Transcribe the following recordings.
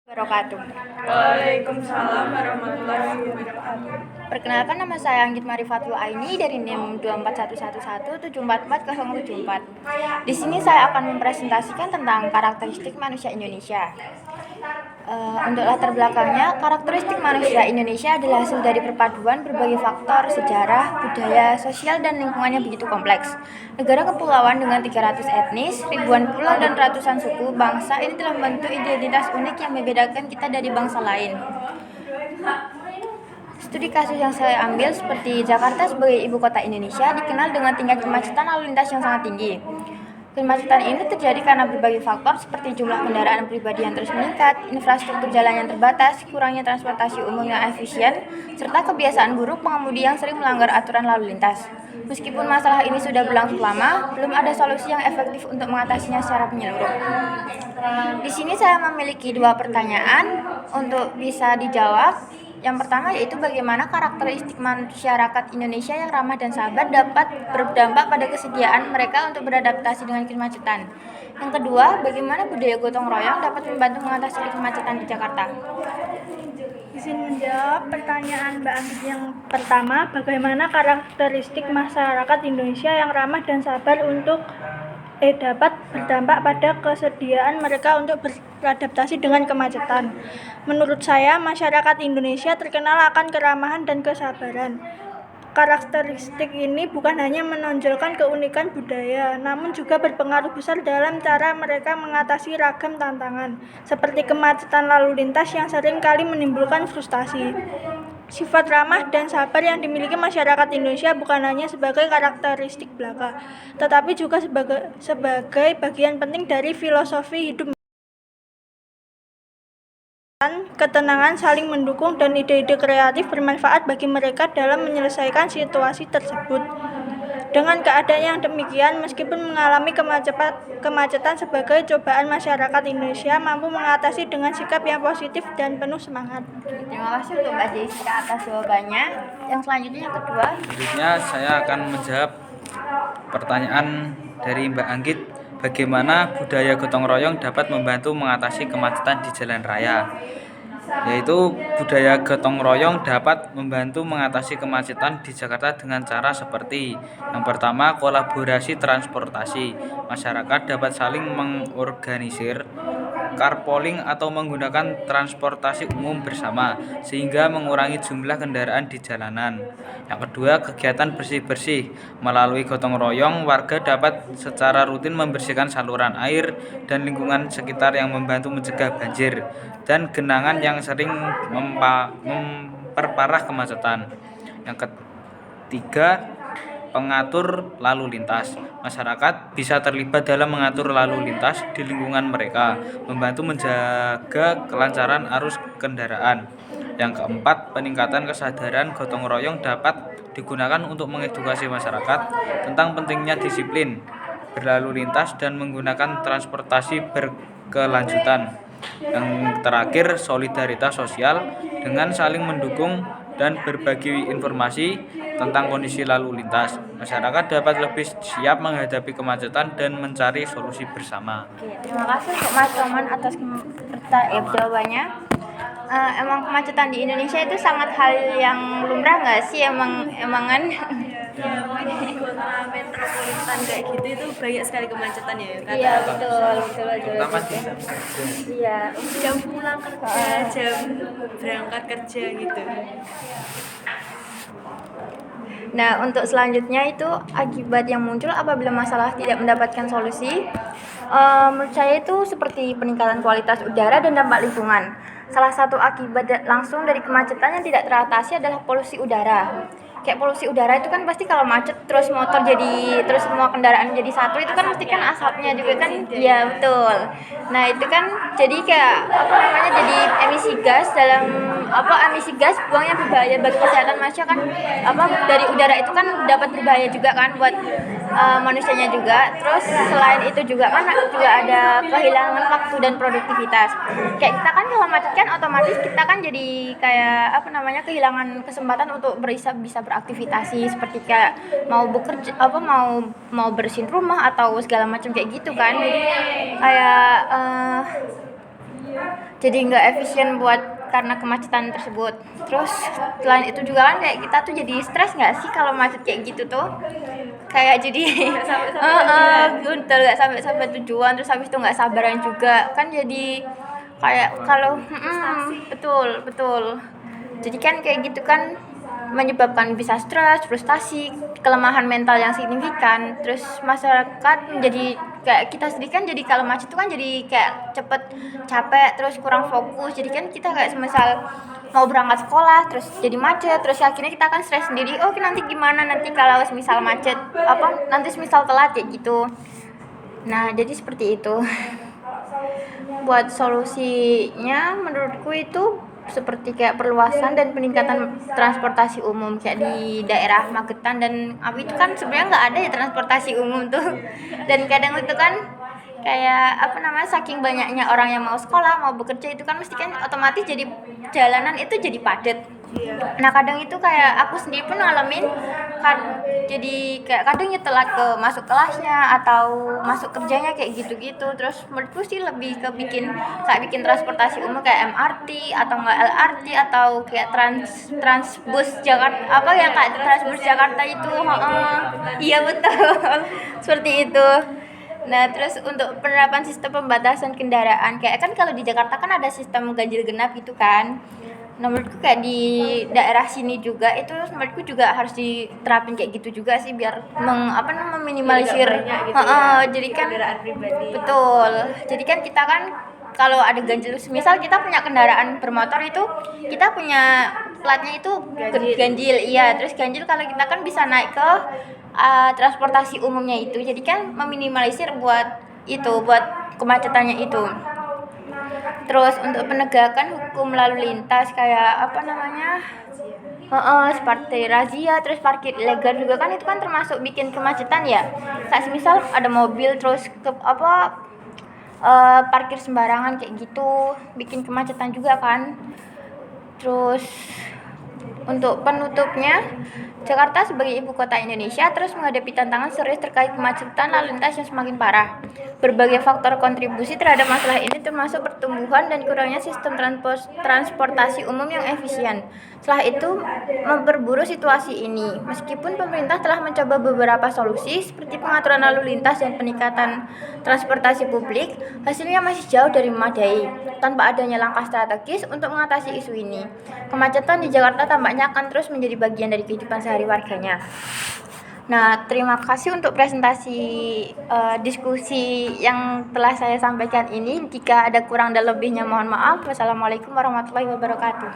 Wabarakatuh. Waalaikumsalam warahmatullahi wabarakatuh. Perkenalkan, nama saya Anggit Marifatul Aini dari NIM 24111744074. Di sini saya akan mempresentasikan tentang karakteristik manusia Indonesia. Untuk latar belakangnya, karakteristik manusia Indonesia adalah hasil dari perpaduan berbagai faktor sejarah, budaya, sosial, dan lingkungannya begitu kompleks. Negara kepulauan dengan 300 etnis, ribuan pulau, dan ratusan suku bangsa ini telah membentuk identitas unik yang membedakan kita dari bangsa lain. Studi kasus yang saya ambil seperti Jakarta sebagai ibu kota Indonesia dikenal dengan tingkat kemacetan lalu lintas yang sangat tinggi. Kemacetan ini terjadi karena berbagai faktor seperti jumlah kendaraan pribadi yang terus meningkat, infrastruktur jalan yang terbatas, kurangnya transportasi umum yang efisien, serta kebiasaan buruk pengemudi yang sering melanggar aturan lalu lintas. Meskipun masalah ini sudah berlangsung lama, belum ada solusi yang efektif untuk mengatasinya secara menyeluruh. Di sini saya memiliki 2 pertanyaan untuk bisa dijawab. Yang pertama yaitu bagaimana karakteristik masyarakat Indonesia yang ramah dan sabar dapat berdampak pada kesediaan mereka untuk beradaptasi dengan kemacetan. Yang kedua, bagaimana budaya gotong royong dapat membantu mengatasi kemacetan di Jakarta. Izin menjawab pertanyaan Mbak Anggit yang pertama, bagaimana karakteristik masyarakat Indonesia yang ramah dan sabar untuk dapat berdampak pada kesediaan mereka untuk beradaptasi dengan kemacetan. Menurut saya, masyarakat Indonesia terkenal akan keramahan dan kesabaran. Karakteristik ini bukan hanya menonjolkan keunikan budaya, namun juga berpengaruh besar dalam cara mereka mengatasi ragam tantangan, seperti kemacetan lalu lintas yang sering kali menimbulkan frustasi. Sifat ramah dan sabar yang dimiliki masyarakat Indonesia bukan hanya sebagai karakteristik belaka, tetapi juga sebagai bagian penting dari filosofi hidup. Ketenangan, saling mendukung, dan ide-ide kreatif bermanfaat bagi mereka dalam menyelesaikan situasi tersebut. Dengan keadaan yang demikian, meskipun mengalami kemacetan sebagai cobaan, masyarakat Indonesia mampu mengatasi dengan sikap yang positif dan penuh semangat. Terima kasih untuk Mbak Jessica atas jawabannya. Yang selanjutnya yang kedua. Selanjutnya saya akan menjawab pertanyaan dari Mbak Anggit, bagaimana budaya gotong royong dapat membantu mengatasi kemacetan di jalan raya. Yaitu budaya gotong royong dapat membantu mengatasi kemacetan di Jakarta dengan cara seperti yang pertama, kolaborasi transportasi. Masyarakat dapat saling mengorganisir carpooling atau menggunakan transportasi umum bersama sehingga mengurangi jumlah kendaraan di jalanan. Yang kedua, kegiatan bersih-bersih. Melalui gotong royong, warga dapat secara rutin membersihkan saluran air dan lingkungan sekitar yang membantu mencegah banjir dan genangan yang sering memperparah kemacetan. Yang ketiga, pengatur lalu lintas. Masyarakat bisa terlibat dalam mengatur lalu lintas di lingkungan mereka, membantu menjaga kelancaran arus kendaraan. Yang keempat, peningkatan kesadaran gotong royong dapat digunakan untuk mengedukasi masyarakat tentang pentingnya disiplin berlalu lintas dan menggunakan transportasi berkelanjutan. Yang terakhir, solidaritas sosial dengan saling mendukung dan berbagi informasi tentang kondisi lalu lintas. Masyarakat dapat lebih siap menghadapi kemacetan dan mencari solusi bersama. Oke, terima kasih untuk Mas Roman atas jawabannya. Emang kemacetan di Indonesia itu sangat hal yang lumrah nggak sih emangan? Kota metropolitan kayak gitu itu banyak sekali kemacetan ya. Iya betul. Iya. Jam pulang kerja, jam berangkat kerja gitu. Nah, untuk selanjutnya itu akibat yang muncul apabila masalah tidak mendapatkan solusi. Menurut saya itu seperti peningkatan kualitas udara dan dampak lingkungan. Salah satu akibat langsung dari kemacetan yang tidak teratasi adalah polusi udara. Kayak polusi udara itu kan pasti kalau macet terus semua kendaraan jadi satu, itu kan pasti kan asapnya juga kan, ya betul. Nah itu kan jadi kayak jadi emisi gas buang yang berbahaya bagi kesehatan manusia kan, dari udara itu kan dapat berbahaya juga kan buat manusianya juga. Terus selain itu juga kan juga ada kehilangan waktu dan produktivitas. Kayak kita kan kalau macet kan otomatis kita kan jadi kayak kehilangan kesempatan untuk bisa beraktivitasi seperti kayak mau bekerja mau bersihin rumah atau segala macam kayak gitu kan. Jadi kayak jadi nggak efisien buat karena kemacetan tersebut. Terus selain itu juga kan kayak kita tuh jadi stres nggak sih kalau macet kayak gitu tuh, kayak jadi betul nggak sampai tujuan, terus habis itu nggak sabaran juga kan, jadi kayak kalau betul betul, jadi kan kayak gitu kan menyebabkan bisa stres, frustasi, kelemahan mental yang signifikan. Terus masyarakat menjadi kayak kita sendiri kan, jadi kalau macet itu kan jadi kayak cepet capek, terus kurang fokus. Jadi kan kita kayak semisal mau berangkat sekolah terus jadi macet, terus akhirnya kita akan stres sendiri. Oh nanti gimana nanti kalau semisal macet, apa nanti semisal telat kayak gitu. Nah jadi seperti itu. Buat solusinya menurutku itu seperti kayak perluasan dan peningkatan transportasi umum kayak di daerah Magetan dan Abi itu kan sebenarnya nggak ada ya transportasi umum tuh, dan kadang itu kan kayak apa namanya, saking banyaknya orang yang mau sekolah mau bekerja itu kan mesti kan otomatis jadi jalanan itu jadi padat. Nah kadang itu kayak aku sendiri pun ngalamin kan, jadi kayak kadang ya telat ke masuk kelasnya atau masuk kerjanya kayak gitu-gitu. Terus menurutku sih lebih ke bikin transportasi umum kayak MRT atau enggak LRT atau kayak Transbus Jakarta, apa yang kayak Transbus Jakarta itu. Iya betul. Seperti itu. Nah, terus untuk penerapan sistem pembatasan kendaraan, kayak kan kalau di Jakarta kan ada sistem ganjil genap gitu kan. Nah, menurutku kayak di daerah sini juga itu menurutku juga harus diterapin kayak gitu juga sih, biar meminimalisir. Jadi kan betul. Jadi kan kita kan kalau ada ganjil, misal kita punya kendaraan bermotor itu, kita punya platnya itu ganjil, iya. Terus ganjil kalau kita kan bisa naik ke transportasi umumnya itu, jadi kan meminimalisir buat kemacetannya itu. Terus untuk penegakan hukum lalu lintas kayak apa namanya, seperti razia, terus parkir ilegal juga kan, itu kan termasuk bikin kemacetan ya. Kayak misal ada mobil terus parkir sembarangan kayak gitu, bikin kemacetan juga kan. Terus untuk penutupnya, Jakarta sebagai ibu kota Indonesia terus menghadapi tantangan serius terkait kemacetan lalu lintas yang semakin parah. Berbagai faktor kontribusi terhadap masalah ini termasuk pertumbuhan dan kurangnya sistem transportasi umum yang efisien. Setelah itu memperburuk situasi ini. Meskipun pemerintah telah mencoba beberapa solusi seperti pengaturan lalu lintas dan peningkatan transportasi publik, hasilnya masih jauh dari memadai. Tanpa adanya langkah strategis untuk mengatasi isu ini, kemacetan di Jakarta tampaknya akan terus menjadi bagian dari kehidupan sehari warganya. Nah, terima kasih untuk presentasi diskusi yang telah saya sampaikan ini. Jika ada kurang dan lebihnya mohon maaf. Wassalamualaikum warahmatullahi wabarakatuh.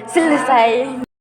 Selesai.